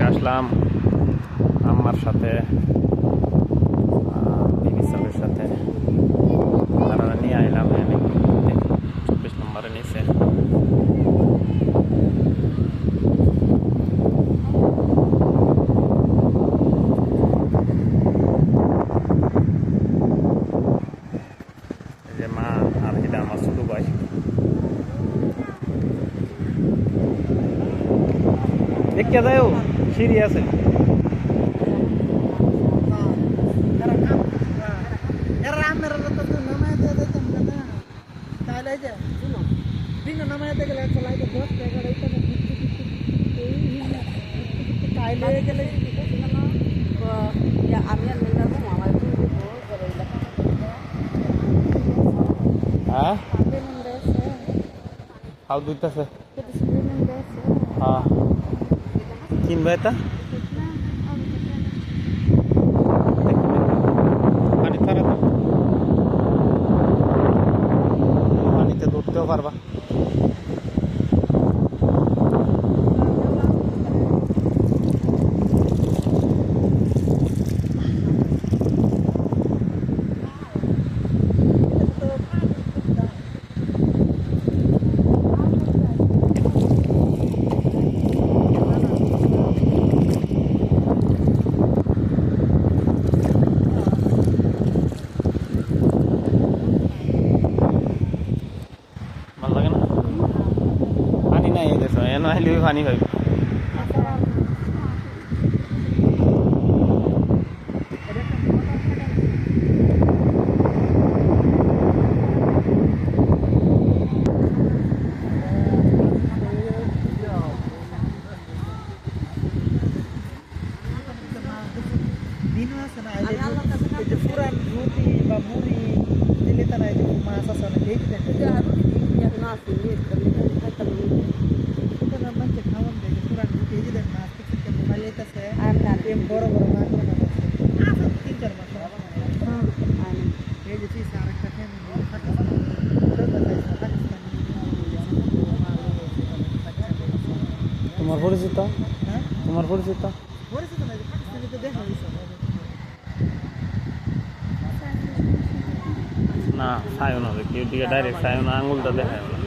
আসলাম আম্মার সাথে, বিবিসের সাথে, তারা নিয়ে আইলাম 24 নম্বরে নিচে। এই যে মা আর এটা আমার ছোট ভাই। দেখতে যায় সিঁড়ি আছে। হ্যাঁ হাউ দুইতেছে। হ্যাঁ কিনবে এটা পানি ছাড়া তো পানিতে ধরতেও পারবা। ভাল লাগে না পানি নাই এই দেশ এনে আইলে পানি পাইব। তোমার পরিচিত? তোমার পরিচিত না সায়ন হবে কেউ দিকে ডাইরেক্ট সায়ন আঙুলটা দেখায় না।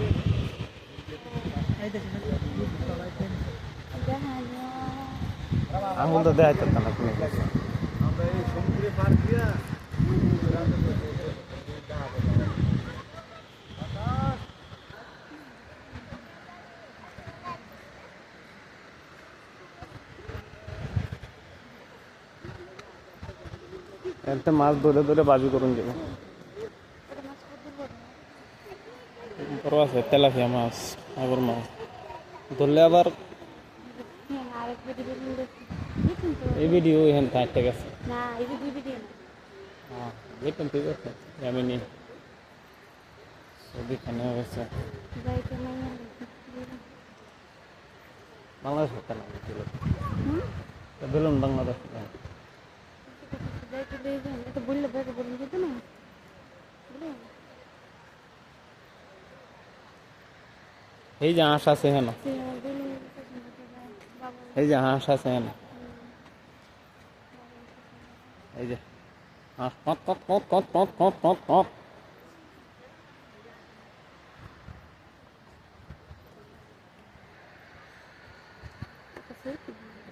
আঙুলটা দেখাইতে না তুমি একটা মাছ ধরে ধরে বাজি করুন যাবো। বড় আছে তেলাপিয়া মাছ, আগর মাছ ধরলে আবার এই ভিডিও এখান থাকতে গেছে। হ্যাঁ দেখুন ঠিক আছে আমি নি ছবিখানে গেছে বাংলাদেশ হতে না বেলুন বাংলাদেশ এই যে হাঁস আছে হেন, এই যে হাঁস আছে হেন, এই যে হাঁস কত কত কত কত কত কত কত কত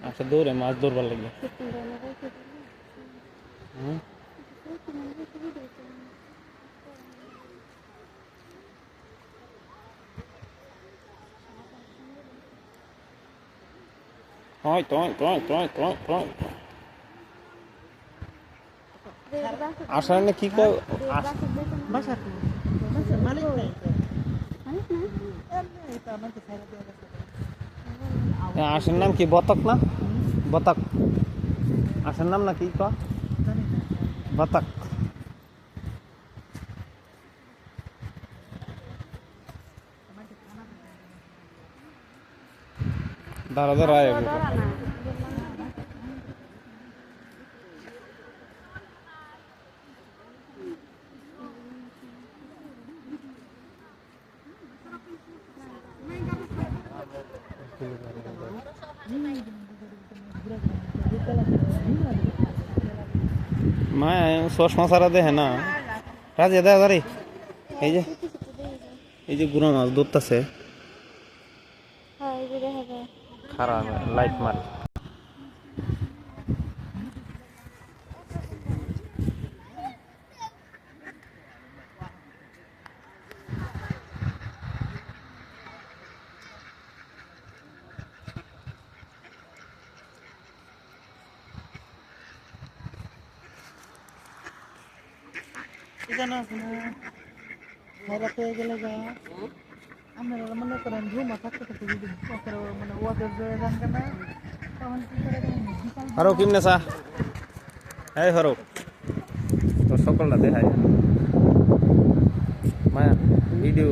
আচ্ছা দৌড়ে মাছ ধরবার লাগে। হয় তোমায় তোমায় তোমায় তোমায় তোমায় আসলে কি কর আসের নাম কি বতক না বতক আসের নাম না কি ক বতক দাঁড়া দাঁড়া মা চশমা ছাড়া দেখে না রাজিয়া দেখা যারে এই যে গুড়া মাছ ধরতেছে খারাপ লাইট মারে আমরা মনে করেন রুমা থাকতে থাকতে যদি মানে ওদের যান কেনা তখন কি করে আরো কিমনে চা এই হরো তো সকলটা দেখাই মায়া ভিডিও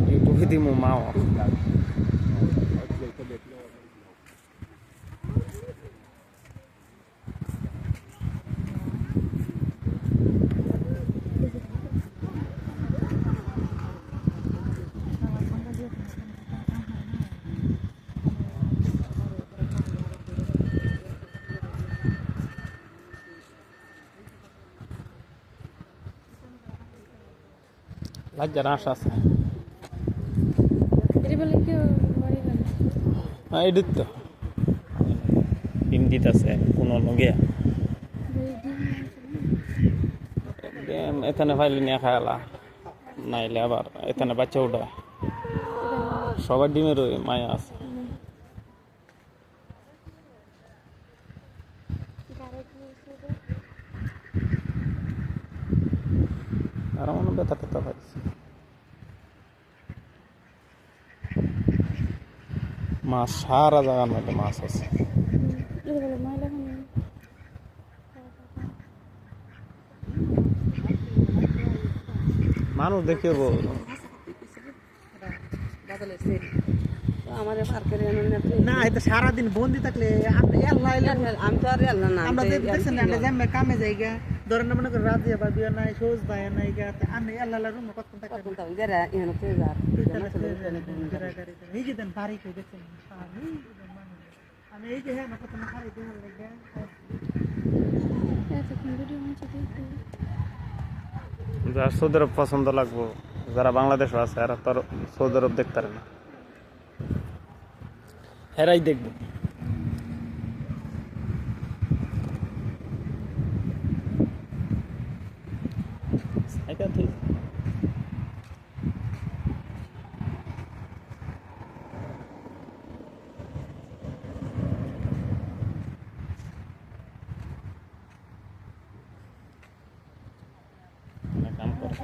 ইউটিউবে দিমু মাও লজ্জার আশা আছে এডিট তো হিন্দিত আছে কোনো নগিয়া এখানে ফাইলে নিয়ে খায়ালা নাইলে আবার এখানে বাচ্চা উঠা সবার ডিমের ওই মায়া আছে আর মনে ব্যথা ট্যাথা পাইছে মাছ সারা জায়গার মধ্যে মাছ আছে মানুষ দেখিয়ে না এটা সারাদিন বন্দি থাকলে আমি তো আর আমরা দেখছেন আমরা যেমন কামে যাইগা ধরেন মনে করেন রাজিয়া বা বিয়া নাই সোজ ভাই নাই গা আমি আল্লাহ রুম কত এই যে দেন বাড়ি কই দেখছেন আমি এই যে হ্যাঁ কত না খাই দেখার লাগে যারা সৌদি আরব পছন্দ লাগবো যারা বাংলাদেশে আছে এরা তো সৌদি আরব দেখতে পারে না এরাই দেখবো কাম করে